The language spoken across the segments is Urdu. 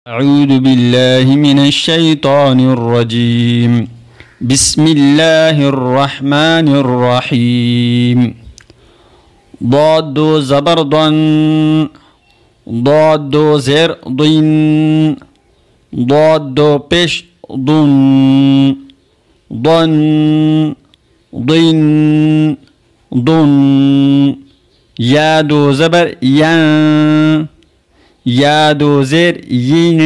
أعوذ بالله من الشيطان الرجيم. بسم الله الرحمن الرحيم. ضاد زبر ضن، ضاد زر ضن، ضاد بش ضن، ضن ضن ضن. يا دو زبر ين، يا دو زر ين،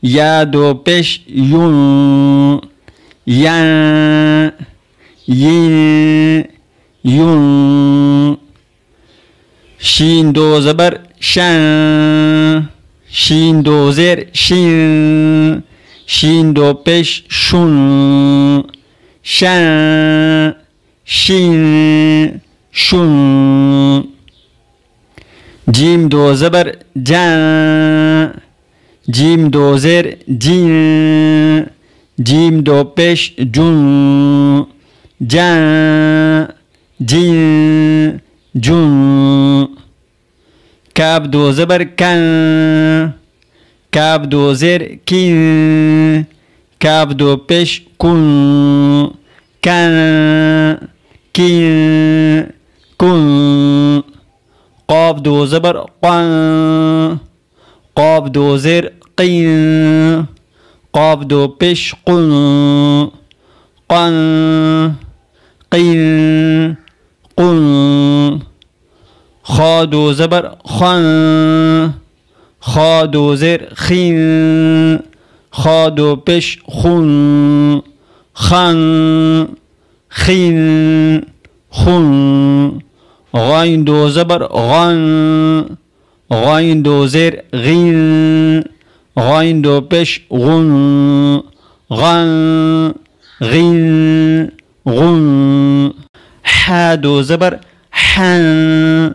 يا دو بش يون، ين ين يون. شين دو زبر شن، شين دو زر شين، شين دو بش شون، شن شين شون. جيم دو زبر جان، جيم دو زر جين، جيم دو بش جون، جان جين جون. كاب دو زبر كان، كاب دو زر كين، كاب دو بش كن، كان كين كن. قاف دو زبر قان، قاف دو زر قين، قاف دو بش قن، قن قين قن. خا دو زبر خان، خا دو زر خين، خا دو بش خن، خن خين خن. غين دو زبر غن، غين دو زر غين، غين دو بش غن، غن غين غن. حا دو زبر حن،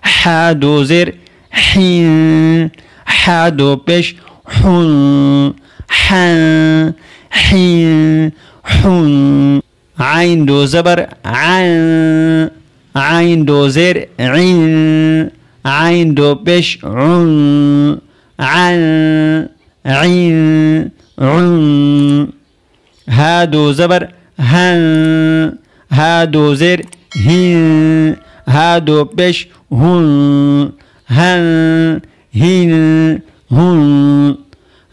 حا دو زر حين، حا دو بش حن، حن حين حن. عين دو زبر عن، عين دو زر عين، عين دو بش عن، عن عين عن. ها دو زبر هن، ها دو زر هين، ها دو بش هن، هن هين هن.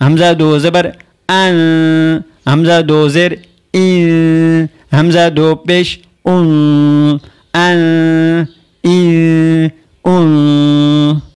همزة دو زبر ان، همزة دو زر إن، همزة دو بش أن، أن إن